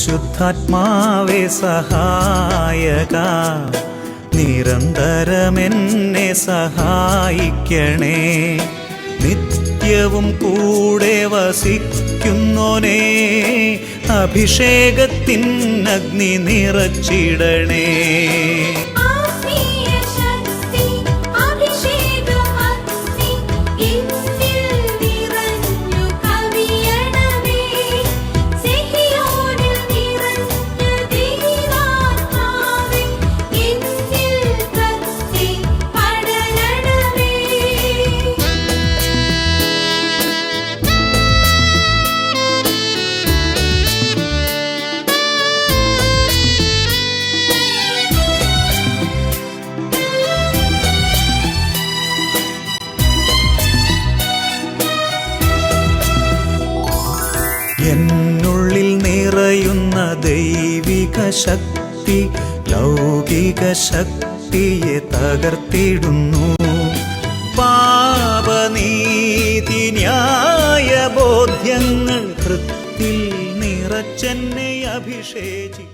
പരിശുദ്ധാത്മാവേ സഹായക, നിരന്തരമെന്നെ സഹായിക്കണേ. നിത്യവും കൂടെ വസിക്കുന്നോനേ, അഭിഷേകത്തിൻ അഗ്നി നിറച്ചിടണേ. എന്നുള്ളിൽ നിറയുന്ന ദൈവിക ശക്തി ലൗകിക ശക്തിയെ തകർത്തിടുന്നു. പാപനീതി ന്യായ ബോധ്യങ്ങൾ ഹൃത്തിൽ നിറച്ചെന്നെ അഭിഷേചിക്കൂ.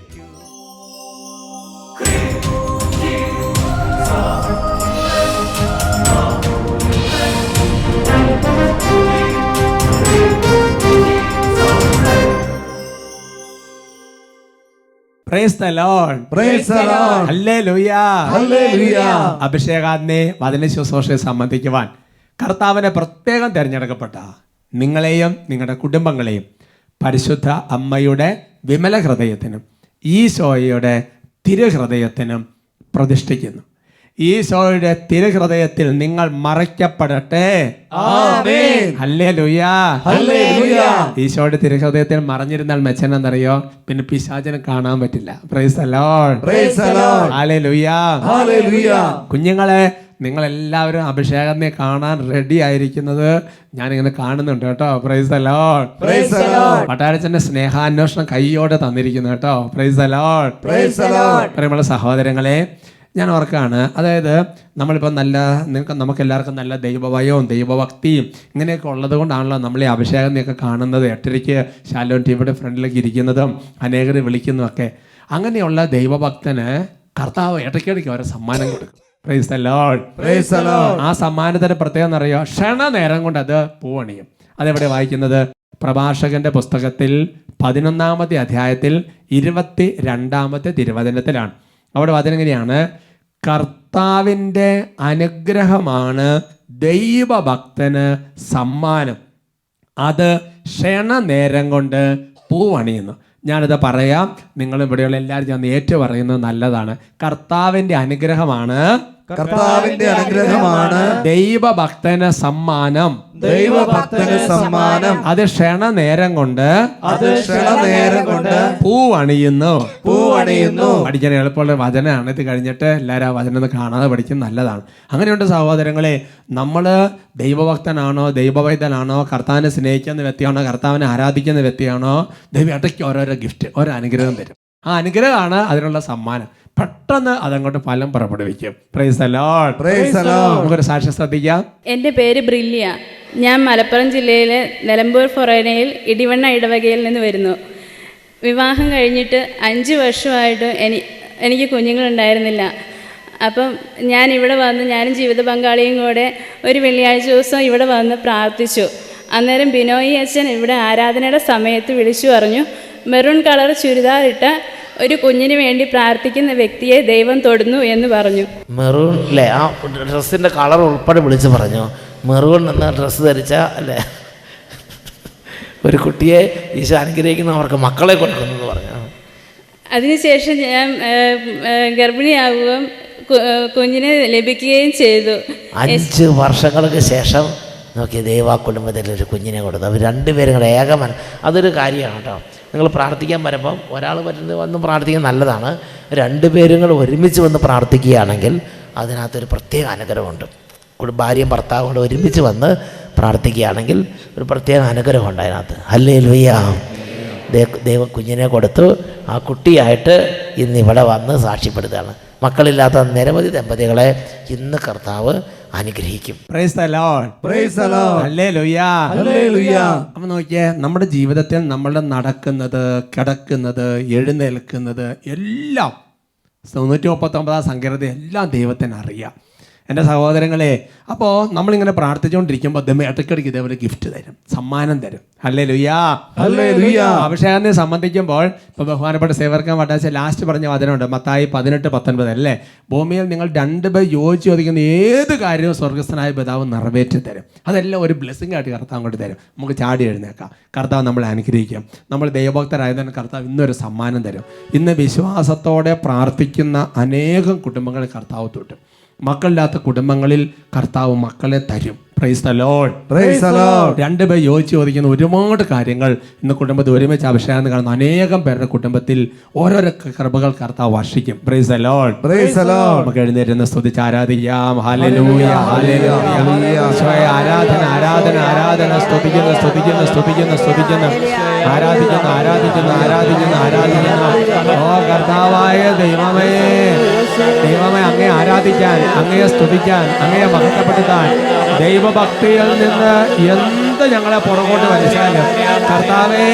Praise the Lord. Praise the Lord. Hallelujah. Hallelujah. അഭിഷേകാഗ്നി വചന ശുശ്രൂഷയെ സംബന്ധിക്കുവാൻ കർത്താവിനെ പ്രത്യേകം തിരഞ്ഞെടുക്കപ്പെട്ട നിങ്ങളെയും നിങ്ങളുടെ കുടുംബങ്ങളെയും പരിശുദ്ധ അമ്മയുടെ വിമല ഹൃദയത്തിനും ഈശോയുടെ തിരുഹൃദയത്തിനും പ്രതിഷ്ഠിക്കുന്നു. ഈശോയുടെ തിരുഹൃദയത്തിൽ നിങ്ങൾ മറയ്ക്കപ്പെടട്ടെ. ആമേൻ. ഹല്ലേലൂയ. ഹല്ലേലൂയ. ഈശോയുടെ തിരുഹൃദയത്തിൽ മറഞ്ഞിരുന്നാൽ മെച്ചനെന്നറിയോ? പിന്നെ പിശാചിനെ കാണാൻ പറ്റില്ല. Praise the lord. Praise the lord. Hallelujah. Hallelujah. കുഞ്ഞുങ്ങളെ, നിങ്ങളെല്ലാവരും അഭിഷേകനെ കാണാൻ റെഡി ആയിരിക്കുന്നത് ഞാനിങ്ങനെ കാണുന്നുണ്ട് കേട്ടോ. Praise the lord. Praise the lord. പട്ടാരച്ചന്റെ സ്നേഹാന്വേഷണം കൈയോടെ തന്നിരിക്കുന്നു കേട്ടോ. Praise the lord. Praise the lord. പ്രിയമുള്ള സഹോദരങ്ങളെ, ഞാൻ ഓർക്കാണ്, അതായത് നമ്മളിപ്പോൾ നമുക്ക് എല്ലാവർക്കും നല്ല ദൈവഭയവും ദൈവഭക്തിയും ഇങ്ങനെയൊക്കെ ഉള്ളത് കൊണ്ടാണല്ലോ നമ്മൾ ഈ അഭിഷേകനെയൊക്കെ കാണുന്നത്. 8:30 ശാലോം ടിവിയുടെ ഫ്രണ്ടിലേക്ക് ഇരിക്കുന്നതും അനേകരെ വിളിക്കുന്നതൊക്കെ. അങ്ങനെയുള്ള ദൈവഭക്തന് കർത്താവ് ഇടയ്ക്കിടയ്ക്ക് ഓരോ സമ്മാനം കൊടുക്കും. Price the lord. Praise the Lord. ആ സമ്മാനത്തിന് പ്രത്യേകം എന്നറിയോ? ക്ഷണനേരം കൊണ്ട് അത് പൂവണിയും. അതെവിടെ വായിക്കുന്നത്? പ്രഭാഷകന്റെ പുസ്തകത്തിൽ 11-ാമത്തെ അധ്യായത്തിൽ 22-ാമത്തെ തിരുവചനത്തിലാണ്. അവിടെ വചനങ്ങനെയാണ്: കർത്താവിൻ്റെ അനുഗ്രഹമാണ് ദൈവഭക്തന് സമ്മാനം, അത് ക്ഷണനേരം കൊണ്ട് പൂവണിയുന്നു. ഞാനിത് പറയാം, നിങ്ങൾ ഇവിടെയുള്ള എല്ലാവരും ഞാൻ ഏറ്റു പറയുന്നത് നല്ലതാണ്. കർത്താവിൻ്റെ അനുഗ്രഹമാണ്, കർത്താവിന്റെ അനുഗ്രഹമാണ് ദൈവഭക്തന് സമ്മാനം, ദൈവഭക്തന് സമ്മാനം, അത് ക്ഷണനേരം കൊണ്ട് പൂവണിയുന്നു. പഠിക്കാൻ എളുപ്പമുള്ള വചനമാണ്. ഇത് കഴിഞ്ഞിട്ട് എല്ലാവരും ആ വചനം ഒന്ന് കാണാതെ പഠിക്കുന്നത് നല്ലതാണ്. അങ്ങനെയുണ്ട് സഹോദരങ്ങളെ, നമ്മൾ ദൈവഭക്തനാണോ ദൈവവൈദ്യനാണോ, കർത്താവിനെ സ്നേഹിക്കുന്ന വ്യക്തിയാണോ, കർത്താവിനെ ആരാധിക്കുന്ന വ്യക്തിയാണോ, ദൈവം ഇടയ്ക്ക് ഓരോരോ ഗിഫ്റ്റ്, ഓരോ അനുഗ്രഹം തരും. ആ അനുഗ്രഹമാണ് അതിനുള്ള സമ്മാനം. പെട്ടെന്ന് അതങ്ങോട്ട് ഫലം പുറപ്പെടുവിക്കും. Price the lord. Praise the Lord. നമുക്കൊരു സാക്ഷ്യം ശ്രദ്ധിക്കാം. എൻ്റെ പേര് ബ്രില്ലിയ. ഞാൻ മലപ്പുറം ജില്ലയിലെ നിലമ്പൂർ ഫൊറേനയിൽ ഇടിവണ്ണ ഇടവകയിൽ നിന്ന് വരുന്നു. വിവാഹം കഴിഞ്ഞിട്ട് 5 വർഷമായിട്ട് എനിക്ക് കുഞ്ഞുങ്ങളുണ്ടായിരുന്നില്ല. അപ്പം ഞാൻ ഇവിടെ വന്ന്, ഞാനും ജീവിത പങ്കാളിയും കൂടെ ഒരു വെള്ളിയാഴ്ച ദിവസം ഇവിടെ വന്ന് പ്രാർത്ഥിച്ചു. അന്നേരം ബിനോയി അച്ഛൻ ഇവിടെ ആരാധനയുടെ സമയത്ത് വിളിച്ചു പറഞ്ഞു, മെറൂൺ കളർ ചുരിദാറിട്ട ഒരു കുഞ്ഞിന് വേണ്ടി പ്രാർത്ഥിക്കുന്ന വ്യക്തിയെ ദൈവം തൊടുന്നു എന്ന് പറഞ്ഞു. മെറൂൺ അല്ലേ? ആ ഡ്രസ്സിൻ്റെ കളർ ഉൾപ്പെടെ വിളിച്ച് പറഞ്ഞു. മെറൂൺ എന്ന ഡ്രസ്സ് ധരിച്ച അല്ലേ ഒരു കുട്ടിയെ ഈശോ അനുഗ്രഹിക്കുന്നവർക്ക് മക്കളെ കൊടുക്കുന്നു പറഞ്ഞു. അതിനുശേഷം ഞാൻ ഗർഭിണിയാവുകയും കുഞ്ഞിനെ ലഭിക്കുകയും ചെയ്തു. 5 വർഷങ്ങൾക്ക് ശേഷം നോക്കി ദൈവ കുടുംബത്തിൽ ഒരു കുഞ്ഞിനെ കൊടുത്തു. അവർ 2 പേരും കൂടെ ഏകമൻ. അതൊരു കാര്യമാണ് കേട്ടോ. നിങ്ങൾ പ്രാർത്ഥിക്കാൻ വരുമ്പം ഒരാൾ വരുന്നത് വന്ന് പ്രാർത്ഥിക്കാൻ നല്ലതാണ്. 2 പേരും കൂടെ ഒരുമിച്ച് വന്ന് പ്രാർത്ഥിക്കുകയാണെങ്കിൽ അതിനകത്തൊരു പ്രത്യേക അനുഗ്രഹമുണ്ട്. ഭാര്യയും ഭർത്താവും കൂടെ ഒരുമിച്ച് വന്ന് പ്രാർത്ഥിക്കുകയാണെങ്കിൽ ഒരു പ്രത്യേക അനുഗ്രഹമുണ്ട് അതിനകത്ത്. ഹല്ലേലൂയ. ദൈവ കുഞ്ഞിനെ കൊടുത്തു. ആ കുട്ടിയായിട്ട് ഇന്ന് ഇവിടെ വന്ന് സാക്ഷ്യപ്പെടുത്തുകയാണ്. മക്കളില്ലാത്ത നിരവധി ദമ്പതികളെ ഇന്ന് കർത്താവ് അനുഗ്രഹിക്കും. Price the lord. Praise the lord. Hallelujah. Hallelujah. അപ്പം നോക്കിയേ, നമ്മുടെ ജീവിതത്തിൽ നമ്മൾ നടക്കുന്നത്, കിടക്കുന്നത്, എഴുന്നേൽക്കുന്നത് എല്ലാം 139 സങ്കീർത്തനം എല്ലാം ദൈവത്തിന് അറിയാം. എൻ്റെ സഹോദരങ്ങളെ, അപ്പോൾ നമ്മളിങ്ങനെ പ്രാർത്ഥിച്ചുകൊണ്ടിരിക്കുമ്പോൾ ഇടയ്ക്കിടയ്ക്ക് ഇതേപോലെ ഗിഫ്റ്റ് തരും, സമ്മാനം തരും. ഹല്ലേലൂയ. ഹല്ലേലൂയ. അഭിഷേകത്തെ സംബന്ധിക്കുമ്പോൾ ഇപ്പോൾ ബഹുമാനപ്പെട്ട സേവർക്കാൻ വട്ടാച്ച ലാസ്റ്റ് പറഞ്ഞ വചനമുണ്ട്, മത്തായി 18:19 അല്ലേ? ഭൂമിയിൽ നിങ്ങൾ 2 പേർ യോജിച്ച് ചോദിക്കുന്ന ഏത് കാര്യവും സ്വർഗസ്ഥനായ പിതാവ് നിറവേറ്റി തരും. അതെല്ലാം ഒരു ബ്ലെസ്സിംഗ് ആയിട്ട് കർത്താവ് കൊണ്ട് തരും. നമുക്ക് ചാടി എഴുന്നേക്കാം. കർത്താവ് നമ്മളെ അനുഗ്രഹിക്കും. നമ്മൾ ദൈവഭക്തരായതിന് കർത്താവ് ഇന്നൊരു സമ്മാനം തരും. ഇന്ന് വിശ്വാസത്തോടെ പ്രാർത്ഥിക്കുന്ന അനേകം കുടുംബങ്ങൾ കർത്താവ് തൊട്ടും. മക്കളില്ലാത്ത കുടുംബങ്ങളിൽ കർത്താവ് മക്കളെ തരും. Price the lord. Praise the Lord. 2 പേർ യോജിച്ച് ചോദിക്കുന്ന ഒരുപാട് കാര്യങ്ങൾ ഇന്ന് കുടുംബത്തിൽ ഒരുമിച്ച് അഭിഷേകം കാണുന്ന അനേകം പേരുടെ കുടുംബത്തിൽ ഓരോരോ കൃപകൾ കർത്താവ് വർഷിക്കും. Praise the lord. Praise the lord. നമുക്ക് എഴുന്നേറ്റ് സ്തുതിച്ച് ആരാധിക്കാം. Hallelujah, hallelujah. ഈശോയെ ആരാധന, ആരാധന, ആരാധന. സ്തുതിക്കുന്നു, സ്തുതിക്കുന്നു, സ്തുതിക്കുന്നു, സ്തുതിക്കുന്നു. ആരാധിക്കുന്നു, ആരാധിക്കുന്നു, ആരാധിക്കുന്നു, ആരാധിക്കുന്നു. ഓ കർത്താവായ ദൈവമേ, ദൈവമേ, അങ്ങയെ ആരാധിക്കാൻ, അങ്ങയെ സ്തുതിക്കാൻ, അങ്ങയെ മഹത്വപ്പെടുത്താൻ, ദൈവഭക്തിയിൽ നിന്ന് എന്ത് ഞങ്ങളെ പുറകോട്ട് വലിച്ചാലും കർത്താവേ,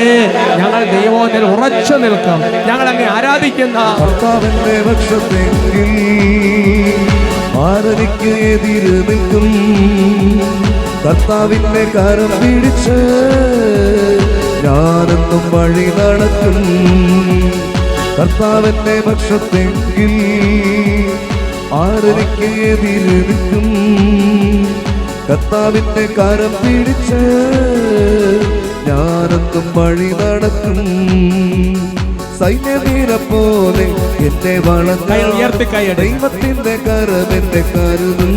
ഞങ്ങൾ ദൈവത്തിൽ ഉറച്ചു നിൽക്കും. ഞങ്ങൾ അങ്ങേ ആരാധിക്കുന്ന കർത്താവിന്റെ പക്ഷത്തെങ്കിൽ ആരനിക്ക് എതിര് നിൽക്കും. കർത്താവിന്റെ കരം പിടിച്ച് ഞാനെന്നും വഴി നടക്കും. കർത്താവിന്റെ പക്ഷത്തെങ്കിൽ ആരനിക്ക് എതിര് നിൽക്കും. കർത്താവിന്റെ കരം പിടിച്ച് ഞാനെന്നും വഴി നടക്കും. സൈന്യവീര പോലെ എന്നെ വളർത്തി ദൈവത്തിന്റെ കരം എന്നെ കരുതും.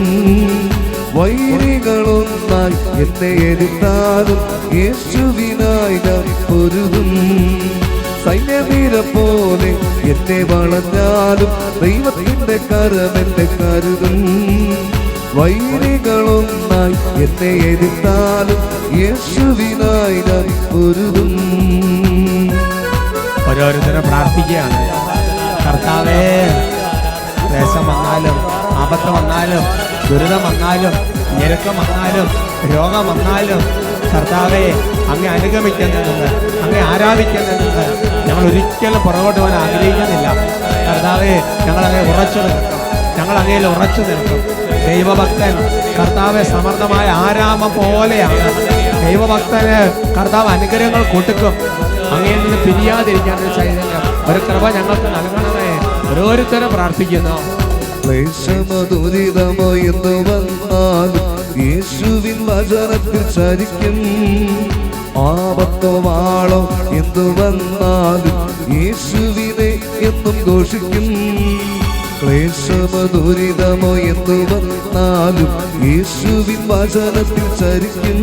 വൈരികളൊന്നായി എന്നെ എതിർത്താലും യേശുവിനായി ഞാൻ പൊരുതും. സൈന്യവീര പോലെ എന്നെ വളഞ്ഞാലും ദൈവത്തിന്റെ കരം എന്നെ കരുതും. വൈരികളൊന്നായി എന്നെ എതിർത്താലും യേശുവിനായി ഞാൻ പൊരുതും. ഓരോരുത്തരും പ്രാർത്ഥിക്കുകയാണ്. കർത്താവേ, ദേശം വന്നാലും ആപത്ത് വന്നാലും ദുരിതം വന്നാലും ഞെരുക്കം വന്നാലും രോഗം വന്നാലും കർത്താവെ അങ്ങേ അനുഗമിക്കുന്നതെന്ന്, അങ്ങേ ആരാധിക്കുന്നതെന്ന് ഞങ്ങൾ ഒരിക്കലും പുറകോട്ട് പോകാൻ ആഗ്രഹിക്കുന്നില്ല. കർത്താവെ, ഞങ്ങളങ്ങേ ഉറച്ചു നിൽക്കും, ഞങ്ങൾ അങ്ങയിൽ ഉറച്ചു നിൽക്കും. ദൈവഭക്തൻ കർത്താവെ സമർത്ഥമായ ആരാമം പോലെയാണ്. ദൈവഭക്തന് കർത്താവ് അനുഗ്രഹങ്ങൾ കൊടുക്കും. അങ്ങയിൽ നിന്ന് പിരിയാതിരിക്കാൻ ഒരു കൃപ ഞങ്ങൾക്ക് നൽകണമേ. ഓരോരുത്തരും പ്രാർത്ഥിക്കുന്നു. ക്ലേശമോ ദുരിതമോ എന്ന് വന്നാലും യേശുവിൻ വചനത്തിൽ ചരിക്കും. ആപത്തോ വാളോ എന്തു വന്നാലും യേശുവിനെ എന്നും ഘോഷിക്കും. ക്ലേശമോ ദുരിതമോ എന്തു വന്നാലും യേശുവിൻ വചനത്തിൽ ചരിക്കും.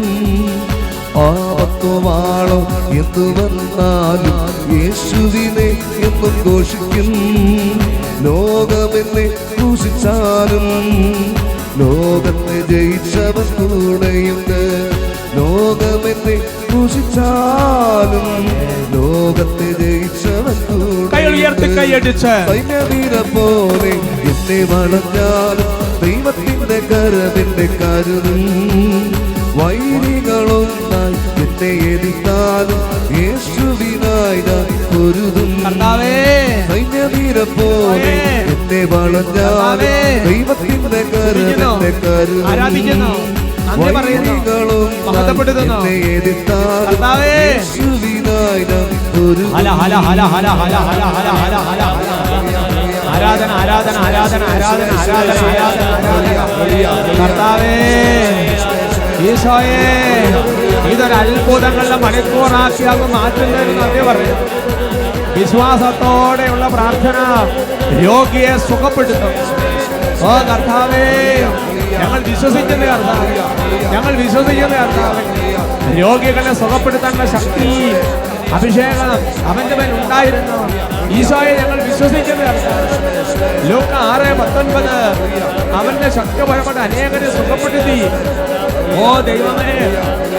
ആപത്തോ വാളോ എന്തു വന്നാലും യേശുവിനെ എന്നും ഘോഷിക്കും. ലോകമെന്നെ ക്രൂശിച്ചാലും ലോകത്തെ ജയിച്ചവൻ കൂടെയുണ്ട്. ലോകമെന്നെ ക്രൂശിച്ചാലും ലോകത്തെ ജയിച്ചവൻ കൂടെയുണ്ട്. സൈന്യവീര പോലെ എന്നെ വളഞ്ഞാലും ദൈവത്തിന്റെ കരമെന്നെ കരുതും. വൈരികളൊന്നായി എന്നെ എതിർത്താലും യേശുവിനായി ഞാൻ പൊരുതും. സൈന്യവീര പോലെ എന്നെ വളഞ്ഞാലും ദൈവത്തിന്റെ കരമെന്നെ കരുതും. വൈരികളൊന്നായി എന്നെ എതിർത്താലും യേശുവിനായി ഞാൻ പൊരുതും. ആരാധന, ആരാധന, ആരാധന, ആരാധന, ആരാധന. കർത്താവേ, ഈശോയെ, ഇതൊരു അത്ഭുതങ്ങളുടെ മണിക്കൂറാക്കി അത് മാറ്റുന്നതിന് അതേ പറയും. വിശ്വാസത്തോടെയുള്ള പ്രാർത്ഥന രോഗിയെ സുഖപ്പെടുത്തും. ഓ കർത്താവേ, ഞങ്ങൾ വിശ്വസിക്കുന്ന കർത്താവേ, ഞങ്ങൾ വിശ്വസിക്കുന്ന കർത്താവേ, രോഗികളെ സുഖപ്പെടുത്താനുള്ള ശക്തി, അഭിഷേകം അവന്റെ മേൽ ഉണ്ടായിരുന്നു. ഈശോയെ ഞങ്ങൾ വിശ്വസിക്കുന്ന കർത്താവേ. ലൂക്ക 6:19 അവന്റെ ശക്തി ഭയപ്പെട്ട് അനേകരെ സുഖപ്പെടുത്തി. ഓ ദൈവമേ,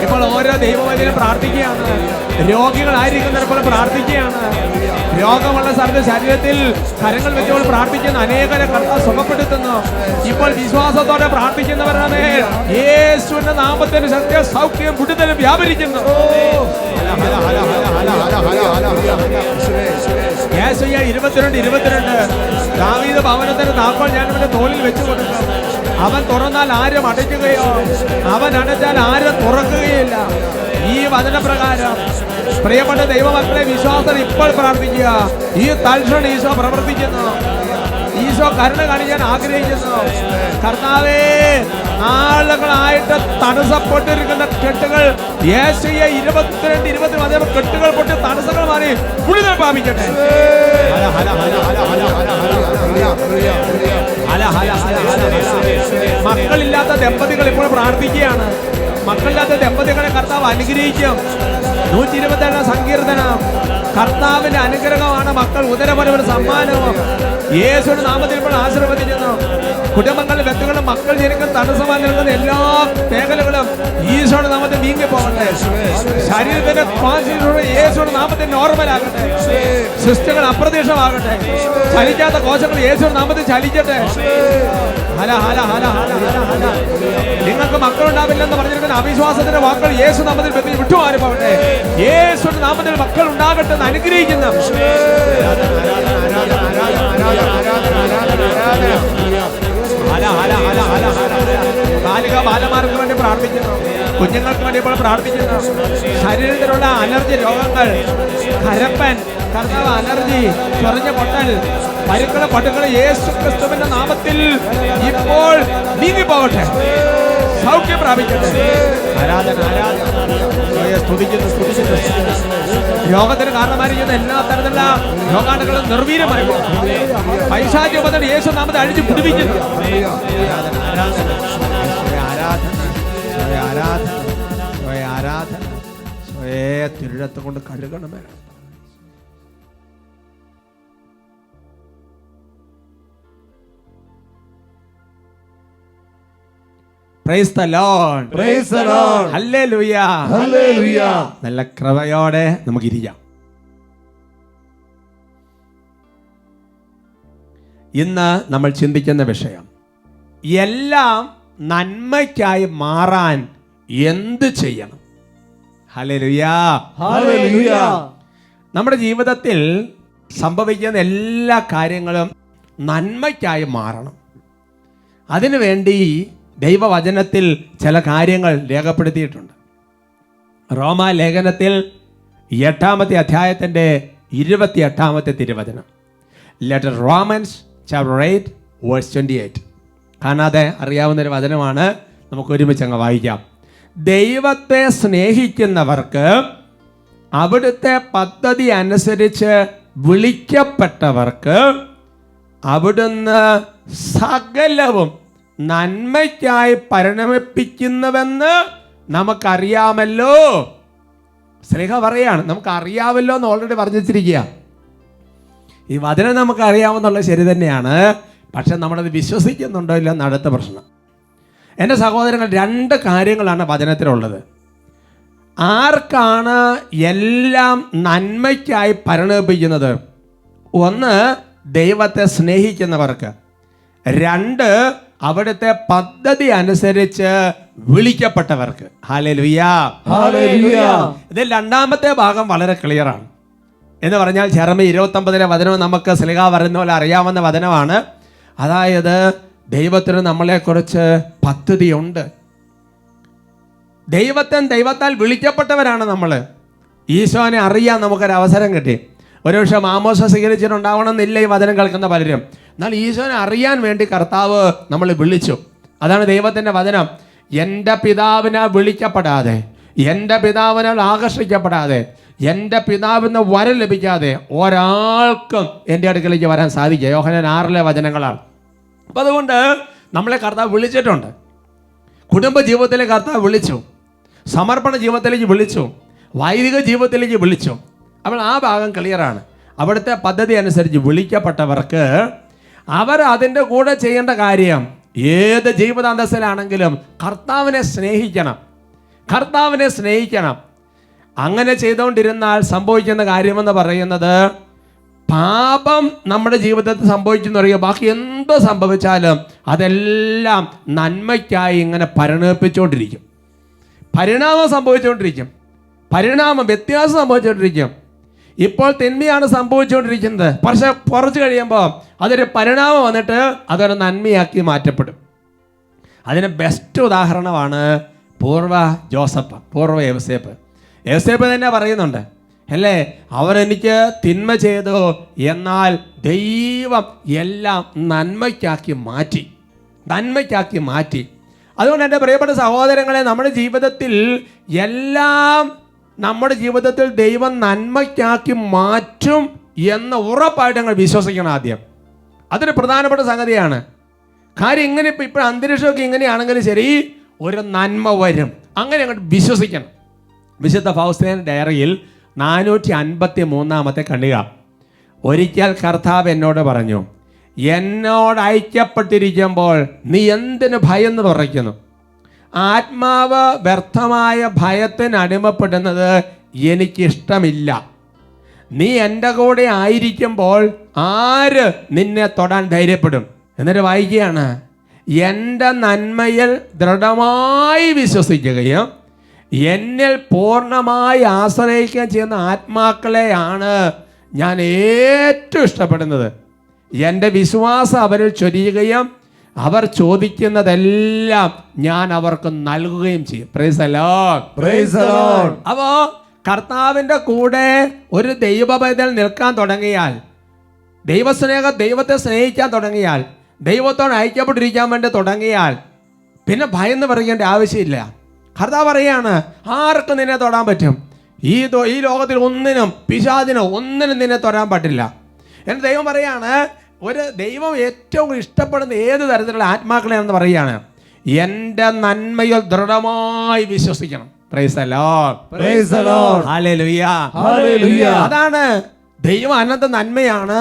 ഇപ്പോൾ ഓരോ ദൈവവചനം പ്രാർത്ഥിക്കുകയാണ്. രോഗികളായിരിക്കുന്നവർ പ്രാർത്ഥിക്കുകയാണ്. രോഗമുള്ള സ്ഥലത്ത് ശരീരത്തിൽ കരങ്ങൾ വെച്ചപ്പോൾ പ്രാർത്ഥിക്കുന്ന അനേകരെ കർത്താവ് സുഖപ്പെടുത്തുന്നു. ഇപ്പോൾ വിശ്വാസത്തോടെ പ്രാർത്ഥിക്കുന്നവരുടെ മേൽ യേശുവിന്റെ നാമത്തിന് സത്യ സൗഖ്യം വിടുതലും വ്യാപരിക്കുന്നു. യേശയ്യ 22:22 ദാവീദ് ഭവനത്തിന് താക്കോൽ ഞാൻ അവന്റെ തോളിൽ വെച്ചു കൊടുക്കും. അവൻ തുറന്നാൽ ആരും അടയ്ക്കുകയോ അവൻ അടച്ചാൽ ആരും തുറക്കുകയില്ല. ഈ വചനപ്രകാരം പ്രിയപ്പെട്ട ദൈവമക്കളെ, വിശ്വാസം ഇപ്പോൾ പ്രാർത്ഥിക്കുക. ഈ തൽക്ഷണം ഈശോ പ്രവർത്തിക്കുന്നു. ഈശോ കരുണ കാണിക്കാൻ ആഗ്രഹിക്കുന്നു. കർത്താവേ, നാളുകളായിട്ട് തടസ്സപ്പെട്ടിരിക്കുന്ന കെട്ടുകൾ യേശയ്യ 22:20 കെട്ടുകൾ പൊട്ടി തടസ്സങ്ങൾ മാറി വിടുതൽ പ്രാപിക്കട്ടെ. മക്കളില്ലാത്ത ദമ്പതികൾ ഇപ്പോൾ പ്രാർത്ഥിക്കുകയാണ്. മക്കളില്ലാത്ത ദമ്പതികളെ കർത്താവ് അനുഗ്രഹിക്കും. 127 സങ്കീർത്തനം. കർത്താവിന്റെ അനുഗ്രഹമാണ് മക്കൾ, ഉദരപരവന് സമ്മാനവും. യേശുവിന്റെ നാമത്തിൽ ഇപ്പോൾ ആശീർവദിക്കുന്നു. കുടുംബങ്ങളും വ്യക്തികളും മക്കൾ ജനിക്കുന്ന തടസ്സമായി നിൽക്കുന്ന എല്ലാ മേഖലകളും ഈശോയുടെ നാമത്തിൽ നീങ്ങിപ്പോകട്ടെ. ശരീരത്തിന്റെ യേശുവിന്റെ നാമത്തിൽ നോർമലാകട്ടെ. സിസ്റ്റങ്ങൾ അപ്രത്യക്ഷമാകട്ടെ. ചലിക്കാത്ത കോശങ്ങൾ യേശുവിന്റെ നാമത്തിൽ ചലിക്കട്ടെ. നിങ്ങൾക്ക് മക്കളുണ്ടാവില്ലെന്ന് പറഞ്ഞിരിക്കുന്ന അവിശ്വാസത്തിന്റെ വാക്കുകൾ യേശു നാമത്തിൽ വിട്ടുമാറിപ്പോകട്ടെ. യേശുവിന്റെ നാമത്തിൽ മക്കൾ ഉണ്ടാകട്ടെ എന്ന് അനുഗ്രഹിക്കുന്ന ബാലമാർക്ക് വേണ്ടി പ്രാർത്ഥിക്കുന്നു. കുഞ്ഞുങ്ങൾക്ക് വേണ്ടി ഇപ്പോൾ പ്രാർത്ഥിക്കുന്നു. ശരീരത്തിലുള്ള അലർജി രോഗങ്ങൾ, കരപ്പൻ, കർത്താവ് അലർജി, ചൊറിഞ്ഞ പൊട്ടൽ, പരുക്കള പട്ടുകൾ യേശു ക്രിസ്തുവിന്റെ നാമത്തിൽ ഇപ്പോൾ നീങ്ങിപ്പോകട്ടെ. സൗഖ്യം പ്രാപിക്കട്ടെ. സ്തുതിക്കുന്നു. രോഗത്തിന് കാരണമായിരിക്കുന്ന എല്ലാ തരത്തിലുള്ള രോഗാണുകളും നിർവീര്യമായി പൈശാചിക യേശു നാമത്തെ അഴിച്ചു പിടിപ്പിക്കുന്നു. ആരാധന തിരുരത്ത് കൊണ്ട് കഴുകണമേ. Praise the Lord. Praise the Lord. Hallelujah. Hallelujah. നല്ല കൃപയോടെ നമുക്കിരിക്കാം. ഇന്ന് നമ്മൾ ചിന്തിക്കുന്ന വിഷയം, എല്ലാം നന്മയ്ക്കായി മാറാൻ എന്ത് ചെയ്യണം? ഹല്ലേലൂയാ. Hallelujah. നമ്മുടെ ജീവിതത്തിൽ സംഭവിക്കുന്ന എല്ലാ കാര്യങ്ങളും നന്മയ്ക്കായി മാറണം. അതിനുവേണ്ടി ദൈവവചനത്തിൽ ചില കാര്യങ്ങൾ രേഖപ്പെടുത്തിയിട്ടുണ്ട്. റോമാ ലേഖനത്തിൽ 8-ാമത്തെ അധ്യായത്തിൻ്റെ 28-ാമത്തെ തിരുവചനം. Letter romance chapter 8:28. കാണാതെ അറിയാവുന്നൊരു വചനമാണ്. നമുക്ക് ഒരുമിച്ച് അങ്ങ് വായിക്കാം. ദൈവത്തെ സ്നേഹിക്കുന്നവർക്ക് അവിടുത്തെ പദ്ധതി അനുസരിച്ച് വിളിക്കപ്പെട്ടവർക്ക് അവിടുന്ന് സകലവും നന്മയ്ക്കായി പരിണമിപ്പിക്കുന്നുവെന്ന് നമുക്കറിയാമല്ലോ. സ്നേഹ പറയാണ്, നമുക്കറിയാമല്ലോ എന്ന് ഓൾറെഡി പറഞ്ഞു വെച്ചിരിക്കുക. ഈ വചനം നമുക്കറിയാമെന്നുള്ളത് ശരി തന്നെയാണ്. പക്ഷെ നമ്മളത് വിശ്വസിക്കുന്നുണ്ടോ ഇല്ല എന്ന് അടുത്ത പ്രശ്നം. എൻ്റെ സഹോദരങ്ങൾ, 2 കാര്യങ്ങളാണ് വചനത്തിലുള്ളത്. ആർക്കാണ് എല്ലാം നന്മയ്ക്കായി പരിണമിപ്പിക്കുന്നത്? 1, ദൈവത്തെ സ്നേഹിക്കുന്നവർക്ക്. 2, അവിടുത്തെ പദ്ധതി അനുസരിച്ച് വിളിക്കപ്പെട്ടവർക്ക്. ഹല്ലേലൂയാ. ഹല്ലേലൂയാ. ഇതിൽ 2-ാമത്തെ ഭാഗം വളരെ ക്ലിയറാണ്. എന്ന് പറഞ്ഞാൽ ജെറമ്യ 29 വചനം നമുക്ക് സ്ലിഹ പറയുന്ന പോലെ അറിയാവുന്ന വചനമാണ്. അതായത് ദൈവത്തിന് നമ്മളെക്കുറിച്ച് പദ്ധതിയുണ്ട്. ദൈവത്താൽ വിളിക്കപ്പെട്ടവരാണ് നമ്മൾ. ഈശോനെ അറിയാൻ നമുക്കൊരവസരം കിട്ടി. ഒരുപക്ഷെ മാമോസ സ്വീകരിച്ചിട്ടുണ്ടാവണമെന്നില്ല ഈ വചനം കേൾക്കുന്ന പലരും. എന്നാൽ ഈശോനെ അറിയാൻ വേണ്ടി കർത്താവ് നമ്മൾ വിളിച്ചു. അതാണ് ദൈവത്തിൻ്റെ വചനം. എൻ്റെ പിതാവിനാൽ വിളിക്കപ്പെടാതെ, എൻ്റെ പിതാവിനാൽ ആകർഷിക്കപ്പെടാതെ, എൻ്റെ പിതാവിന് വരം ലഭിക്കാതെ ഒരാൾക്കും എൻ്റെ അടുക്കലേക്ക് വരാൻ സാധിക്കുക. യോഹന്നാൻ 6 വചനങ്ങളാണ്. അപ്പം അതുകൊണ്ട് നമ്മളെ കർത്താവ് വിളിച്ചിട്ടുണ്ട്. കുടുംബ ജീവിതത്തിലേക്ക് കർത്താവ് വിളിച്ചു, സമർപ്പണ ജീവിതത്തിലേക്ക് വിളിച്ചു, വൈദിക ജീവിതത്തിലേക്ക് വിളിച്ചു. അപ്പോൾ ആ ഭാഗം ക്ലിയറാണ്. അവിടുത്തെ പദ്ധതി അനുസരിച്ച് വിളിക്കപ്പെട്ടവർക്ക് അവർ അതിൻ്റെ കൂടെ ചെയ്യേണ്ട കാര്യം ഏത് ജീവിതാന്തസ്സിലാണെങ്കിലും കർത്താവിനെ സ്നേഹിക്കണം, കർത്താവിനെ സ്നേഹിക്കണം. അങ്ങനെ ചെയ്തുകൊണ്ടിരുന്നാൽ സംഭവിക്കുന്ന കാര്യമെന്ന് പറയുന്നത്, പാപം നമ്മുടെ ജീവിതത്തിൽ സംഭവിച്ചെന്ന് പറയുക, ബാക്കി എന്തോ സംഭവിച്ചാലും അതെല്ലാം നന്മയ്ക്കായി ഇങ്ങനെ പരിണമിപ്പിച്ചുകൊണ്ടിരിക്കും, പരിണാമം സംഭവിച്ചുകൊണ്ടിരിക്കും, വ്യത്യാസം സംഭവിച്ചുകൊണ്ടിരിക്കും. ഇപ്പോൾ തിന്മയാണ് സംഭവിച്ചുകൊണ്ടിരിക്കുന്നത്, പക്ഷെ കുറച്ച് കഴിയുമ്പോൾ അതൊരു പരിണാമം വന്നിട്ട് അതൊരു നന്മയാക്കി മാറ്റപ്പെടും. അതിന് ബെസ്റ്റ് ഉദാഹരണമാണ് പൂർവ്വ യോസേപ്പ്. യോസേപ്പ് തന്നെ പറയുന്നുണ്ട് അല്ലേ, അവരെനിക്ക് തിന്മ ചെയ്തു, എന്നാൽ ദൈവം എല്ലാം നന്മയ്ക്കാക്കി മാറ്റി. അതുകൊണ്ട് എൻ്റെ പ്രിയപ്പെട്ട സഹോദരങ്ങളെ, നമ്മുടെ ജീവിതത്തിൽ എല്ലാം ദൈവം നന്മയ്ക്കാക്കി മാറ്റും എന്ന് ഉറപ്പായിട്ട് ഞങ്ങൾ വിശ്വസിക്കണം. ആദ്യം അതൊരു പ്രധാനപ്പെട്ട സംഗതിയാണ്. കാര്യം ഇങ്ങനെ ഇപ്പോൾ അന്തരീക്ഷമൊക്കെ ഇങ്ങനെയാണെങ്കിലും ശരി, ഒരു നന്മ വരും, അങ്ങനെ അങ്ങോട്ട് വിശ്വസിക്കണം. വിശുദ്ധ ഫൗസ്തീന ഡയറിയിൽ 453 കണ്ണിക, ഒരിക്കൽ കർത്താവ് എന്നോട് പറഞ്ഞു, എന്നോട് ഐക്യപ്പെട്ടിരിക്കുമ്പോൾ നീ എന്തിനു ഭയന്ന് പറയുന്നു? ആത്മാവ് വ്യർത്ഥമായ ഭയത്തിന് അടിമപ്പെടുന്നത് എനിക്കിഷ്ടമില്ല. നീ എൻ്റെ കൂടെ ആയിരിക്കുമ്പോൾ ആര് നിന്നെ തൊടാൻ ധൈര്യപ്പെടും? എന്നിട്ട് വായിക്കുകയാണ്, എൻ്റെ നന്മയിൽ ദൃഢമായി വിശ്വസിക്കുകയും എന്നിൽ പൂർണ്ണമായി ആശ്രയിക്കുകയും ചെയ്യുന്ന ആത്മാക്കളെയാണ് ഞാൻ ഏറ്റവും ഇഷ്ടപ്പെടുന്നത്. എൻ്റെ വിശ്വാസം അവരിൽ ചൊരിയുകയും അവർ ചോദിക്കുന്നതെല്ലാം ഞാൻ അവർക്ക് നൽകുകയും ചെയ്യും. Price the Lord. അപ്പോൾ കർത്താവിൻ്റെ കൂടെ ഒരു ദൈവപൈതൽ നിൽക്കാൻ തുടങ്ങിയാൽ, ദൈവത്തെ സ്നേഹിക്കാൻ തുടങ്ങിയാൽ, ദൈവത്തോട് ഐക്യപ്പെട്ടിരിക്കാൻ വേണ്ടി തുടങ്ങിയാൽ, പിന്നെ ഭയന്ന് പറയേണ്ട ആവശ്യമില്ല. കർത്താവ് പറയാണ്, ആർക്കും നിന്നെ തൊടാൻ പറ്റും? ഈ ലോകത്തിൽ പിശാചിനോ ഒന്നിനും നിന്നെ തൊടാൻ പറ്റില്ല. എന്ന് ദൈവം പറയാണ്. ഒരു ദൈവം ഏറ്റവും ഇഷ്ടപ്പെടുന്ന ഏത് തരത്തിലുള്ള ആത്മാക്കളെയാണെന്ന് പറയുകയാണ്, എൻ്റെ നന്മയിൽ ദൃഢമായി വിശ്വസിക്കണം. Price the lord. ഹല്ലേലൂയ. അതാണ് ദൈവം അനന്ത നന്മയാണ്.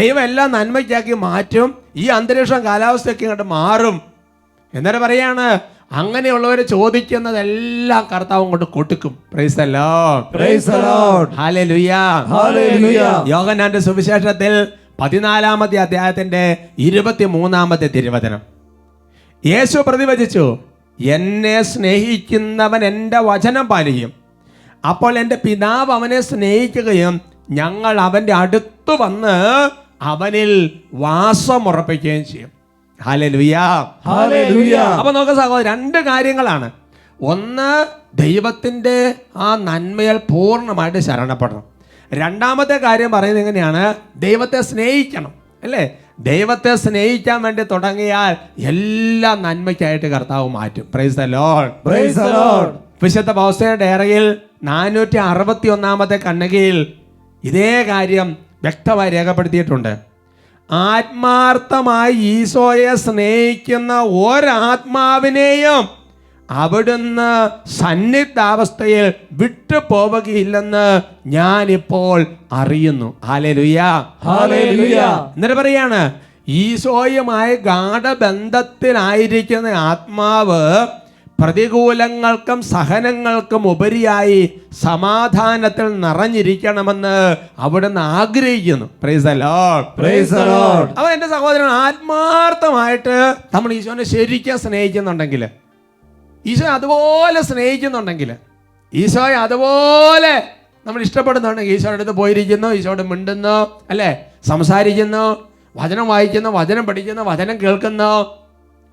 ദൈവം എല്ലാം നന്മയ്ക്കാക്കി മാറ്റും. ഈ അന്തരീക്ഷം കാലാവസ്ഥയൊക്കെ ഇങ്ങോട്ട് മാറും. എന്നിട്ട് പറയാണ്, അങ്ങനെയുള്ളവർ ചോദിക്കുന്നതെല്ലാം കർത്താവ് കൊണ്ട് കൊടുക്കും. Price the lord. ഹല്ലേലൂയ. യോഹന്നാന്റെ സുവിശേഷത്തിൽ 14 അധ്യായത്തിന്റെ 23 തിരുവചനം, യേശു പ്രതിവചിച്ചു, എന്നെ സ്നേഹിക്കുന്നവൻ എൻ്റെ വചനം പാലിക്കും, അപ്പോൾ എൻ്റെ പിതാവ് അവനെ സ്നേഹിക്കുകയും ഞങ്ങൾ അവൻ്റെ അടുത്ത് വന്ന് അവനിൽ വാസമുറപ്പിക്കുകയും ചെയ്യും. ഹല്ലേലൂയ. അപ്പൊ നോക്കുക സഹോദരൻ, 2 കാര്യങ്ങളാണ്. ഒന്ന്, ദൈവത്തിൻ്റെ ആ നന്മയിൽ പൂർണ്ണമായിട്ട് ശരണപ്പെടണം. രണ്ടാമത്തെ കാര്യം പറയുന്നത് എങ്ങനെയാണ്? ദൈവത്തെ സ്നേഹിക്കണം, അല്ലേ? ദൈവത്തെ സ്നേഹിക്കാൻ വേണ്ടി തുടങ്ങിയാൽ എല്ലാം നന്മയ്ക്കായിട്ട് കർത്താവ് മാറ്റും. Price the Lord. വിശുദ്ധ ഫൗസ്തീന ഡയറിയിൽ 461 കണ്ണികയിൽ ഇതേ കാര്യം വ്യക്തമായി രേഖപ്പെടുത്തിയിട്ടുണ്ട്. ആത്മാർത്ഥമായി ഈശോയെ സ്നേഹിക്കുന്ന ഒരാത്മാവിനെയും അവിടുന്ന് സന്നിഗ്ധാവസ്ഥയിൽ വിട്ടു പോവുകയില്ലെന്ന് ഞാനിപ്പോൾ അറിയുന്നു. ഹല്ലേലൂയ. എന്നിട്ട് പറയാണ്, ഈശോയുമായി ഗാഢബന്ധത്തിലായിരിക്കുന്ന ആത്മാവ് പ്രതികൂലങ്ങൾക്കും സഹനങ്ങൾക്കും ഉപരിയായി സമാധാനത്തിൽ നിറഞ്ഞിരിക്കണമെന്ന് അവിടുന്ന് ആഗ്രഹിക്കുന്നു. Price the Lord. അപ്പോൾ എൻ്റെ സഹോദരൻ, ആത്മാർത്ഥമായിട്ട് നമ്മൾ ഈശോനെ ശരിക്കും സ്നേഹിക്കുന്നുണ്ടെങ്കിൽ, ഈശോയെ അതുപോലെ സ്നേഹിക്കുന്നുണ്ടെങ്കിൽ, ഈശോയെ അതുപോലെ നമ്മൾ ഇഷ്ടപ്പെടുന്നുണ്ടെങ്കിൽ, ഈശോയുടെ അടുത്ത് പോയിരിക്കുന്നു, ഈശോയോട് മിണ്ടുന്നു, അല്ലേ, സംസാരിക്കുന്നു, വചനം വായിക്കുന്നു, വചനം പഠിക്കുന്നു, വചനം കേൾക്കുന്നു,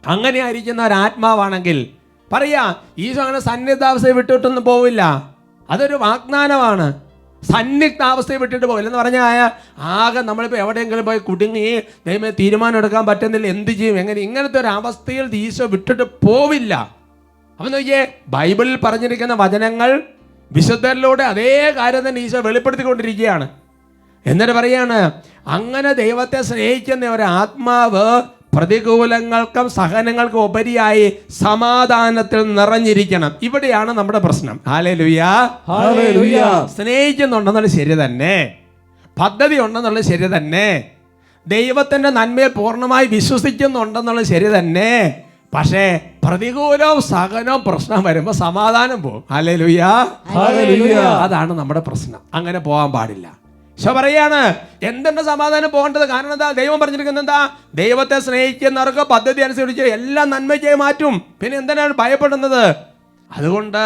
അങ്ങനെ ആയിരിക്കുന്ന ഒരാത്മാവാണെങ്കിൽ പറയാ, ഈശോ അങ്ങനെ സന്നിഗ്ധാവസ്ഥയെ വിട്ടിട്ടൊന്നും പോവില്ല. അതൊരു വാഗ്ദാനമാണ്. സന്നിഗ്ധാവസ്ഥയെ വിട്ടിട്ട് പോവില്ല എന്ന് പറഞ്ഞാൽ ആകെ നമ്മളിപ്പോൾ എവിടെയെങ്കിലും പോയി കുടുങ്ങി ദൈവമേ തീരുമാനം എടുക്കാൻ പറ്റുന്നില്ല, എന്ത് ചെയ്യും, എങ്ങനെ, ഇങ്ങനത്തെ ഒരു അവസ്ഥയിൽ ഈശോ വിട്ടിട്ട് പോവില്ല. അപ്പം നോക്കിയേ, ബൈബിളിൽ പറഞ്ഞിരിക്കുന്ന വചനങ്ങൾ വിശുദ്ധരിലൂടെ അതേ കാര്യം തന്നെ ഈശോ വെളിപ്പെടുത്തിക്കൊണ്ടിരിക്കുകയാണ്. എന്നിട്ട് പറയാണ്, അങ്ങനെ ദൈവത്തെ സ്നേഹിക്കുന്ന ഒരു ആത്മാവ് പ്രതികൂലങ്ങൾക്കും സഹനങ്ങൾക്കും ഉപരിയായി സമാധാനത്തിൽ നിറഞ്ഞിരിക്കണം. ഇവിടെയാണ് നമ്മുടെ പ്രശ്നം. ഹല്ലേലൂയ. സ്നേഹിക്കുന്നുണ്ടെന്നുള്ള ശരി തന്നെ, പദ്ധതി ഉണ്ടെന്നുള്ള ശരി തന്നെ, ദൈവത്തിൻ്റെ നന്മയിൽ പൂർണ്ണമായി വിശ്വസിക്കുന്നുണ്ടെന്നുള്ളത് ശരി തന്നെ. പക്ഷേ പ്രതികൂലവും സഹനവും പ്രശ്നം വരുമ്പോൾ സമാധാനം പോകും. ഹല്ലേലൂയാ. അതാണ് നമ്മുടെ പ്രശ്നം. അങ്ങനെ പോകാൻ പാടില്ല. ഈശോ പറയാണ് എന്തുണ്ട് സമാധാനം പോകേണ്ടത്? കാരണം എന്താ? ദൈവം പറഞ്ഞിരിക്കുന്നത് എന്താ? ദൈവത്തെ സ്നേഹിക്കുന്നവർക്ക് പദ്ധതി അനുസരിച്ച് എല്ലാം നന്മയ്ക്കായി മാറ്റും. പിന്നെ എന്തിനാണ് ഭയപ്പെടുന്നത്? അതുകൊണ്ട്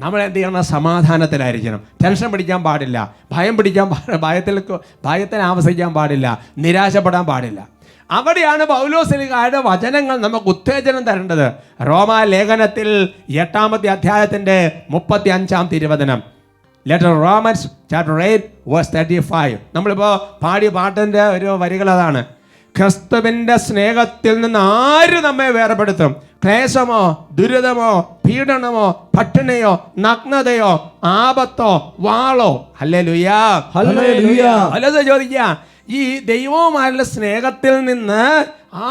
നമ്മൾ എന്ത് ചെയ്യണം? സമാധാനത്തിലായിരിക്കണം. ടെൻഷൻ പിടിക്കാൻ പാടില്ല, ഭയം പിടിക്കാൻ ഭയത്തിൽ ആവസിക്കാൻ പാടില്ല, നിരാശപ്പെടാൻ പാടില്ല. അവിടെയാണ് പൗലോസ്ലീഹായുടെ വചനങ്ങൾ നമുക്ക് ഉത്തേജനം തരേണ്ടത്. റോമാ ലേഖനത്തിൽ 8-ാമത്തെ അധ്യായത്തിൻ്റെ 35-ാം തിരുവചനം. Letter romance chapter 8:35. നമ്മളിപ്പോൾ പാടിയ പാട്ടിൻ്റെ ഒരു വരികൾ അതാണ്. ക്രിസ്തുവിൻ്റെ സ്നേഹത്തിൽ നിന്ന് ആര് നമ്മെ വേർപെടുത്തും? ക്ലേശമോ, ദുരിതമോ, പീഡനമോ, പട്ടിണിയോ, നഗ്നതയോ, ആപത്തോ, വാളോ? ഹല്ലേലൂയാ. ഹല്ലേലൂയ. ചോദിക്കുക, ഈ ദൈവവുമായുള്ള സ്നേഹത്തിൽ നിന്ന്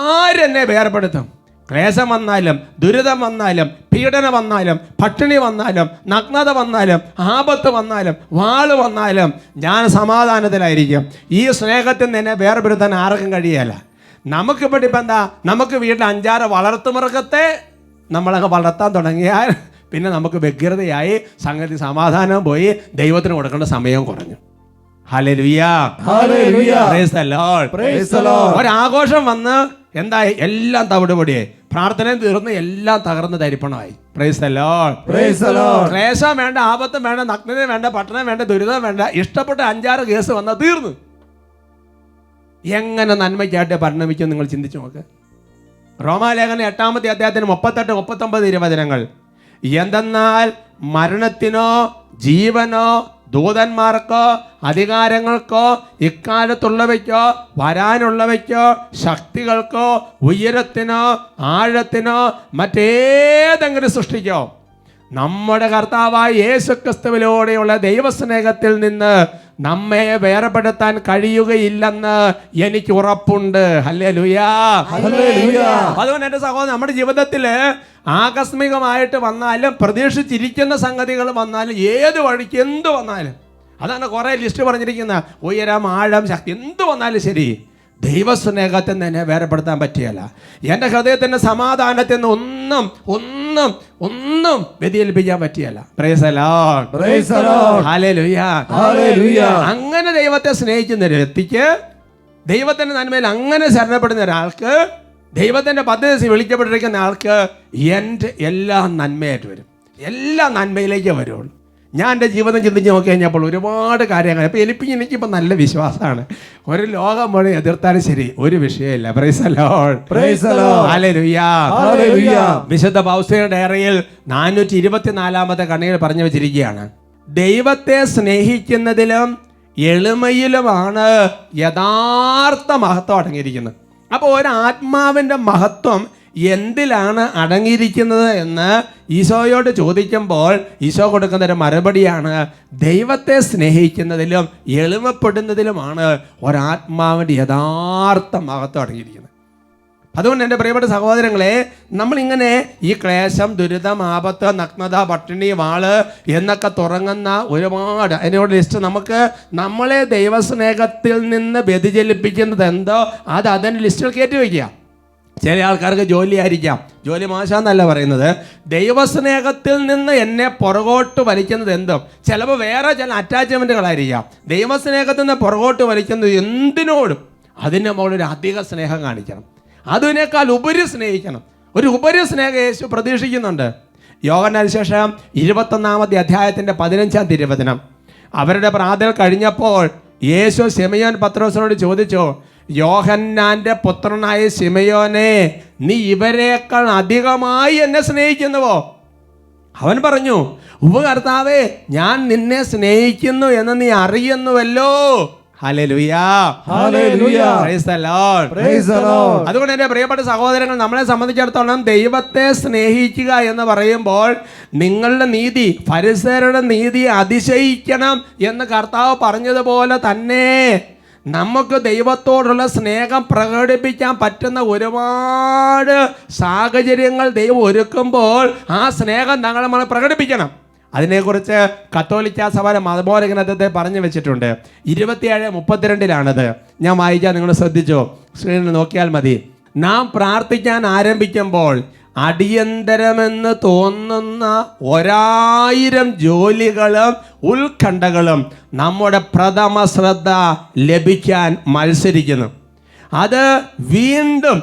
ആരെന്നെ വേർപെടുത്തും? ക്ലേശം വന്നാലും, ദുരിതം വന്നാലും, പീഡനം വന്നാലും, പട്ടിണി വന്നാലും, നഗ്നത വന്നാലും, ആപത്ത് വന്നാലും, വാള് വന്നാലും ഞാൻ സമാധാനത്തിലായിരിക്കും. ഈ സ്നേഹത്തിൽ നിന്ന് എന്നെ വേർപെടുത്താൻ ആർക്കും കഴിയല്ല. നമുക്കിപ്പോൾ ഇപ്പം എന്താ? നമുക്ക് വീട്ടിൽ 5-6 വളർത്തുമൃഗത്തെ നമ്മളൊക്കെ വളർത്താൻ തുടങ്ങിയാൽ പിന്നെ നമുക്ക് വ്യഗ്രതയായി, സംഗതി സമാധാനം പോയി, ദൈവത്തിന് കൊടുക്കേണ്ട സമയം കുറഞ്ഞു. ഹല്ലേലൂയാ. Praise the lord. ഒരാഘോഷം വന്ന് എന്തായി? എല്ലാം തവിടുപൊടിയായി. പ്രാർത്ഥനയും തീർന്ന് എല്ലാം തകർന്ന് തരിപ്പണമായി. Price the Lord. ക്ലേശം വേണ്ട, ആപത്തും വേണ്ട, നഗ്നത വേണ്ട, പട്ടണം വേണ്ട, ദുരിതം വേണ്ട, ഇഷ്ടപ്പെട്ട 5-6 കേസ് വന്നാൽ തീർന്നു. എങ്ങനെ നന്മയ്ക്കായിട്ട് പരിണമിക്കും നിങ്ങൾ ചിന്തിച്ചു നോക്ക്. റോമാലേഖനം 8-ാമത്തെ അധ്യായത്തിന് 38-39 തിരുവചനങ്ങൾ. എന്തെന്നാൽ മരണത്തിനോ ജീവനോ ദൂതന്മാർക്കോ അധികാരങ്ങൾക്കോ ഇക്കാലത്തുള്ളവയ്ക്കോ വരാനുള്ളവയ്ക്കോ ശക്തികൾക്കോ ഉയരത്തിനോ ആഴത്തിനോ മറ്റേതെങ്കിലും സൃഷ്ടിക്കോ നമ്മുടെ കർത്താവായ യേശുക്രിസ്തുവിലൂടെയുള്ള ദൈവസ്നേഹത്തിൽ നിന്ന് നമ്മെ വേർപെടുത്താൻ കഴിയുകയില്ലെന്ന് എനിക്ക് ഉറപ്പുണ്ട്. ഹല്ലേലൂയാ. അതുകൊണ്ട് എൻ്റെ സഹോദരൻ, നമ്മുടെ ജീവിതത്തിൽ ആകസ്മികമായിട്ട് വന്നാലും പ്രതീക്ഷിച്ചിരിക്കുന്ന സംഗതികൾ വന്നാലും ഏത് വഴിക്ക് എന്ത് വന്നാലും, അതാണ് കുറേ ലിസ്റ്റ് പറഞ്ഞിരിക്കുന്നത്. ഉയരം, ആഴം, ശക്തി എന്ത് വന്നാലും ശരി, ദൈവസ്നേഹത്തിൽ നിന്ന് എന്നെ വേർപെടുത്താൻ പറ്റിയല്ല. എൻ്റെ ഹൃദയത്തിൻ്റെ സമാധാനത്തിൽ നിന്ന് ഒന്നും ഒന്നും ഒന്നും വ്യതിചലിപ്പിക്കാൻ പറ്റിയല്ല. Price the lord. Praise the lord. Hallelujah. Hallelujah. അങ്ങനെ ദൈവത്തെ സ്നേഹിക്കുന്ന ഒരു വ്യക്തിക്ക്, ദൈവത്തിൻ്റെ നന്മയിൽ അങ്ങനെ ശരണപ്പെടുന്ന ഒരാൾക്ക്, ദൈവത്തിൻ്റെ പദ്ധതി വിളിക്കപ്പെട്ടിരിക്കുന്ന ആൾക്ക് എൻ്റെ എല്ലാ നന്മയായിട്ട് വരും. എല്ലാ നന്മയിലേക്ക് വരുള്ളൂ. ഞാൻ എൻ്റെ ജീവിതം ചിന്തിച്ച് നോക്കി കഴിഞ്ഞപ്പോൾ ഒരുപാട് കാര്യങ്ങൾ. അപ്പോൾ എനിക്കിപ്പോൾ നല്ല വിശ്വാസമാണ്. ഒരു ലോകം മുഴുവൻ എതിർത്താലും ശരി, ഒരു വിഷയമില്ല. Price the lord. Praise the lord. Hallelujah. Hallelujah. വിശുദ്ധ പൗലോസിന്റെ ഡയറിയിൽ 424-ാമത്തെ കണ്ണിയിൽ പറഞ്ഞു വെച്ചിരിക്കുകയാണ്, ദൈവത്തെ സ്നേഹിക്കുന്നതിലും എളിമയിലുമാണ് യഥാർത്ഥ മഹത്വം അടങ്ങിയിരിക്കുന്നത്. അപ്പോൾ ഒരാത്മാവിൻ്റെ മഹത്വം എന്തിലാണ് അടങ്ങിയിരിക്കുന്നത് എന്ന് ഈശോയോട് ചോദിക്കുമ്പോൾ ഈശോ കൊടുക്കുന്ന ഒരു മറുപടിയാണ്, ദൈവത്തെ സ്നേഹിക്കുന്നതിലും എളിമപ്പെടുന്നതിലുമാണ് ഒരാത്മാവിൻ്റെ യഥാർത്ഥ മഹത്വം അടങ്ങിയിരിക്കുന്നത്. അതുകൊണ്ട് എൻ്റെ പ്രിയപ്പെട്ട സഹോദരങ്ങളെ, നമ്മളിങ്ങനെ ഈ ക്ലേശം, ദുരിതം, ആപത്ത്, നഗ്നത, പട്ടിണി, വാള് എന്നൊക്കെ തുടങ്ങുന്ന ഒരുപാട് അതിനോട് ലിസ്റ്റ്, നമുക്ക് നമ്മളെ ദൈവസ്നേഹത്തിൽ നിന്ന് വ്യതിചലിപ്പിക്കുന്നത് എന്തോ അത് അതിൻ്റെ ലിസ്റ്റിൽ കയറ്റി വയ്ക്കുക. ചില ആൾക്കാർക്ക് ജോലി ആയിരിക്കാം, ജോലി മോശമെന്നല്ല പറയുന്നത്. ദൈവസ്നേഹത്തിൽ നിന്ന് എന്നെ പുറകോട്ട് വലിക്കുന്നത് എന്തോ, ചിലപ്പോൾ വേറെ ചില അറ്റാച്ച്മെൻറ്റുകളായിരിക്കാം. ദൈവസ്നേഹത്തിൽ നിന്ന് പുറകോട്ട് വലിക്കുന്നത് എന്തിനോടും അതിന് നമ്മളൊരു അധിക സ്നേഹം കാണിക്കണം, അതിനേക്കാൾ ഉപരി സ്നേഹിക്കണം. ഒരു ഉപരി സ്നേഹം യേശു പ്രതീക്ഷിക്കുന്നുണ്ട്. യോഹന്നാൻ സുവിശേഷം 21-ാമത്തെ അധ്യായത്തിൻ്റെ 15-ാം തിരുവചനം. അവരുടെ പ്രാർത്ഥന കഴിഞ്ഞപ്പോൾ യേശു ശിമയോൻ പത്രോസിനോട് ചോദിച്ചു, യോഹന്നാന്റെ പുത്രനായ ശിമയോനെ, നീ ഇവരെക്കാൾ അധികമായി എന്നെ സ്നേഹിക്കുന്നുവോ? അവൻ പറഞ്ഞു, കർത്താവേ, ഞാൻ നിന്നെ സ്നേഹിക്കുന്നു എന്ന് നീ അറിയുന്നുവല്ലോ. Hallelujah. Hallelujah. Price the lord. Praise the Lord. അതുകൊണ്ട് എൻ്റെ പ്രിയപ്പെട്ട സഹോദരങ്ങൾ, നമ്മളെ സംബന്ധിച്ചിടത്തോളം ദൈവത്തെ സ്നേഹിക്കുക എന്ന് പറയുമ്പോൾ നിങ്ങളുടെ നീതി, ഫരിസേയരുടെ നീതി അതിശയിക്കണം എന്ന് കർത്താവ് പറഞ്ഞതുപോലെ തന്നെ നമുക്ക് ദൈവത്തോടുള്ള സ്നേഹം പ്രകടിപ്പിക്കാൻ പറ്റുന്ന ഒരുപാട് സാഹചര്യങ്ങൾ ദൈവം ഒരുക്കുമ്പോൾ ആ സ്നേഹം നമ്മൾ പ്രകടിപ്പിക്കണം. അതിനെക്കുറിച്ച് കത്തോലിക്ക സഭയുടെ മതബോധ ഗ്രന്ഥത്തെ പറഞ്ഞു വെച്ചിട്ടുണ്ട്. 27:32 ഞാൻ വായിക്കാൻ നിങ്ങൾ ശ്രദ്ധിച്ചോ, സ്ക്രീനിൽ നോക്കിയാൽ മതി. നാം പ്രാർത്ഥിക്കാൻ ആരംഭിക്കുമ്പോൾ അടിയന്തരമെന്ന് തോന്നുന്ന 1000 ജോലികളും ഉത്കണ്ഠകളും നമ്മുടെ പ്രഥമ ശ്രദ്ധ ലഭിക്കാൻ മത്സരിക്കുന്നു. അത് വീണ്ടും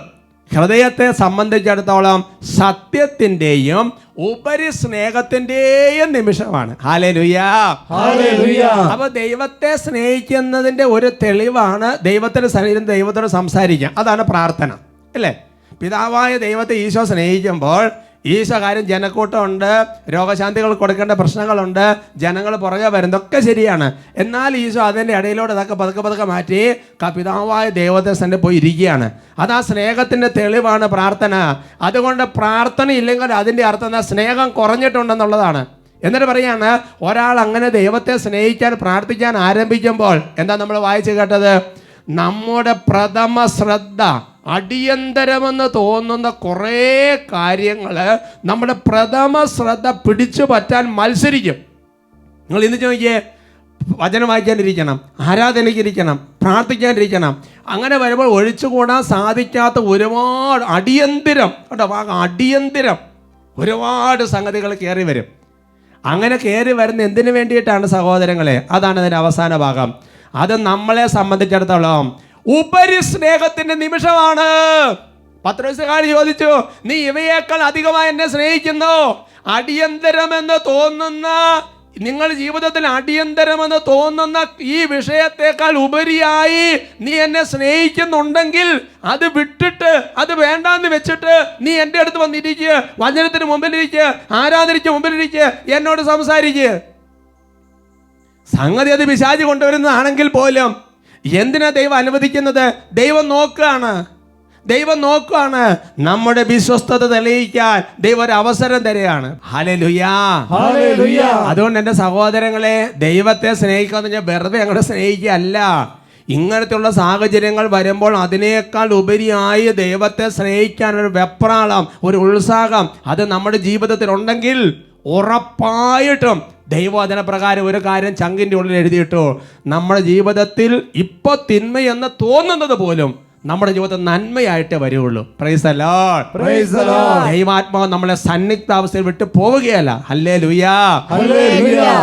ഹൃദയത്തെ സംബന്ധിച്ചിടത്തോളം സത്യത്തിൻ്റെയും ഉപരി സ്നേഹത്തിൻ്റെയും നിമിഷമാണ്. ഹല്ലേലൂയാ, ഹല്ലേലൂയാ. അപ്പൊ ദൈവത്തെ സ്നേഹിക്കുന്നതിൻ്റെ ഒരു തെളിവാണ് ദൈവത്തിന്റെ ശരീരം ദൈവത്തോട് സംസാരിക്കുക. അതാണ് പ്രാർത്ഥന, അല്ലേ? പിതാവായ ദൈവത്തെ ഈശോ സ്നേഹിക്കുമ്പോൾ ഈശോ കാര്യം ജനക്കൂട്ടമുണ്ട്, രോഗശാന്തികൾ കൊടുക്കേണ്ട പ്രശ്നങ്ങളുണ്ട്, ജനങ്ങൾ പുറകെ വരുന്നതൊക്കെ ശരിയാണ്. എന്നാൽ ഈശോ അതിൻ്റെ ഇടയിലൂടെ ഇതൊക്കെ പതുക്കെ മാറ്റി പിതാവായ ദൈവത്തെ തന്നെ പോയി ഇരിക്കുകയാണ്. അത് ആ സ്നേഹത്തിൻ്റെ തെളിവാണ് പ്രാർത്ഥന. അതുകൊണ്ട് പ്രാർത്ഥന ഇല്ലെങ്കിൽ അതിൻ്റെ അർത്ഥം എന്താ? സ്നേഹം കുറഞ്ഞിട്ടുണ്ടെന്നുള്ളതാണ്. എന്നിട്ട് പറയാണ്, ഒരാൾ അങ്ങനെ ദൈവത്തെ സ്നേഹിക്കാൻ പ്രാർത്ഥിക്കാൻ ആരംഭിക്കുമ്പോൾ എന്താ നമ്മൾ വായിച്ചു കേട്ടത്? നമ്മുടെ പ്രഥമ ശ്രദ്ധ, അടിയന്തരമെന്ന് തോന്നുന്ന കുറേ കാര്യങ്ങൾ നമ്മുടെ പ്രഥമ ശ്രദ്ധ പിടിച്ചു പറ്റാൻ മത്സരിക്കും. നിങ്ങൾ ഇന്ന് ചോദിക്കേ, വചനം വായിക്കാനിരിക്കണം, ആരാധനയ്ക്കിരിക്കണം, പ്രാർത്ഥിക്കാനിരിക്കണം. അങ്ങനെ വരുമ്പോൾ ഒഴിച്ചുകൂടാൻ സാധിക്കാത്ത ഒരുപാട് അടിയന്തരം, കേട്ടോ, അടിയന്തരം ഒരുപാട് സംഗതികൾ കയറി വരും. അങ്ങനെ കയറി വരുന്ന എന്തിനു വേണ്ടിയിട്ടാണ് സഹോദരങ്ങളെ? അതാണ് അതിൻ്റെ അവസാന ഭാഗം. അത് നമ്മളെ സംബന്ധിച്ചിടത്തോളം ഉപരി സ്നേഹത്തിന്റെ നിമിഷമാണ്. പത്രോസുകാരൻ ചോദിച്ചു, നീ ഇവയേക്കാൾ അധികമായി എന്നെ സ്നേഹിക്കുന്നു? അടിയന്തരമെന്ന് തോന്നുന്ന, നിങ്ങൾ ജീവിതത്തിൽ അടിയന്തരമെന്ന് തോന്നുന്ന ഈ വിഷയത്തെക്കാൾ ഉപരിയായി നീ എന്നെ സ്നേഹിക്കുന്നുണ്ടെങ്കിൽ അത് വിട്ടിട്ട്, അത് വേണ്ടാന്ന് വെച്ചിട്ട് നീ എൻ്റെ അടുത്ത് വന്നിരിക്കുക, വചനത്തിന് മുമ്പിലിരിക്കുക, ആരാധനയ്ക്ക് മുമ്പിലിരിക്കുക, എന്നോട് സംസാരിക്കുക. സംഗതി അത് പിശാച് കൊണ്ടുവരുന്നതാണെങ്കിൽ പോലും എന്തിനാ ദൈവം അനുവദിക്കുന്നത്? ദൈവം നോക്കുകയാണ്. നമ്മുടെ വിശ്വസ്തത തെളിയിക്കാൻ ദൈവം ഒരു അവസരം തരികയാണ്. ഹല്ലേലൂയാ, ഹല്ലേലൂയാ. അതുകൊണ്ട് എൻ്റെ സഹോദരങ്ങളെ, ദൈവത്തെ സ്നേഹിക്കാന്ന് ഞാൻ വെറുതെ അങ്ങോട്ട് സ്നേഹിക്കുകയല്ല. ഇങ്ങനത്തെയുള്ള സാഹചര്യങ്ങൾ വരുമ്പോൾ അതിനേക്കാൾ ഉപരിയായി ദൈവത്തെ സ്നേഹിക്കാൻ ഒരു വെപ്രാളം, ഒരു ഉത്സാഹം അത് നമ്മുടെ ജീവിതത്തിൽ ഉണ്ടെങ്കിൽ ഉറപ്പായിട്ടും ദൈവവചന പ്രകാരം ഒരു കാര്യം ചങ്കിൻ്റെ ഉള്ളിൽ എഴുതിയിട്ടു, നമ്മുടെ ജീവിതത്തിൽ ഇപ്പോൾ തിന്മയെന്ന് തോന്നുന്നത് പോലും നമ്മുടെ ജീവിതത്തിൽ നന്മയായിട്ടേ വരുള്ളൂ. Price the lord, praise the Lord. ദൈവാത്മാവ് നമ്മളെ സന്നിഗ്ധാവസ്ഥയിൽ വിട്ടു പോവുകയല്ല. ഹല്ലേലൂയാ, ഹല്ലേലൂയാ.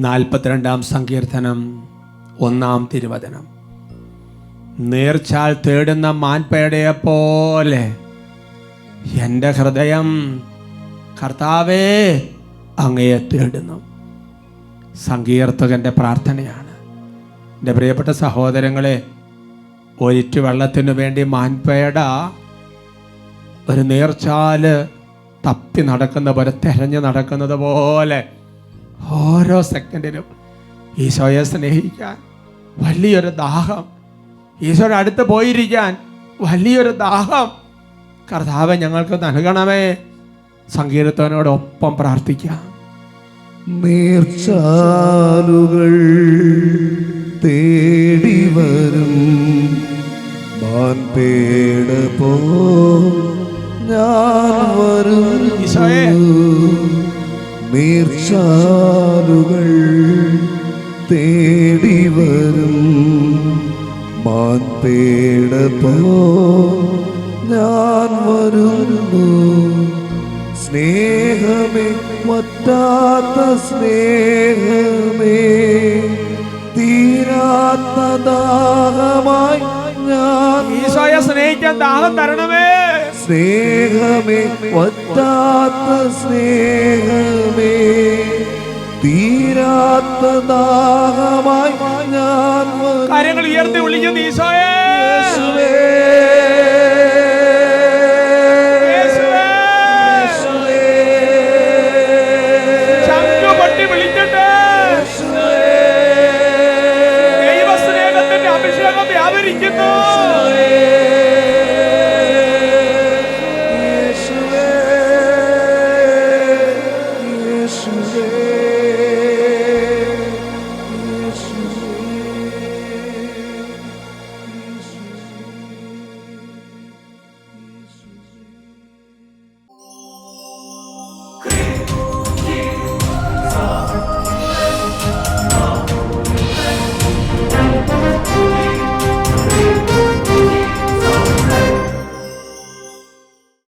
നാൽപ്പത്തിരണ്ടാം സങ്കീർത്തനം 1-ാം തിരുവചനം. നീർച്ചാൽ തേടുന്ന മാൻപേടയെ പോലെ എൻ്റെ ഹൃദയം കർത്താവേ അങ്ങയെ തേടുന്നു. സങ്കീർത്തകൻ്റെ പ്രാർത്ഥനയാണ്. എൻ്റെ പ്രിയപ്പെട്ട സഹോദരങ്ങളെ, ഒരിറ്റു വെള്ളത്തിനു വേണ്ടി മാൻപേട ഒരു നീർച്ചാല് തപ്പി നടക്കുന്ന പോലെ, തെരഞ്ഞു നടക്കുന്നത് പോലെ ഓരോ സെക്കൻഡിലും ഈശോയെ സ്നേഹിക്കാൻ വലിയൊരു ദാഹം, ഈശോയുടെ അടുത്ത് പോയിരിക്കാൻ വലിയൊരു ദാഹം കർത്താവേ ഞങ്ങൾക്ക് നൽകണമേ. സങ്കീർത്തനോടൊപ്പം പ്രാർത്ഥിക്കാം. നീർച്ചാലുകൾ തേടി വരും മാൻപേട പോ ഞാൻ വരും. ഈശോയെ, നീർച്ചാലുകൾ തേടി വരും മാൻപേട പോ ഞാൻ വരുന്നു. സ്നേഹമേ, വറ്റാത്ത സ്നേഹമേ, തീരാത്ത ദാഹമായി ഞാൻ. ഈശോയെ സ്നേഹിക്കാൻ ദാഹം തരണമേ. സ്നേഹമേ, വറ്റാത്ത സ്നേഹമേ, തീരാത്ത ദാഹമായി ഞാൻ. കാര്യങ്ങൾ ഉയർത്തി വിളിക്കുന്നു ഈശോയെ.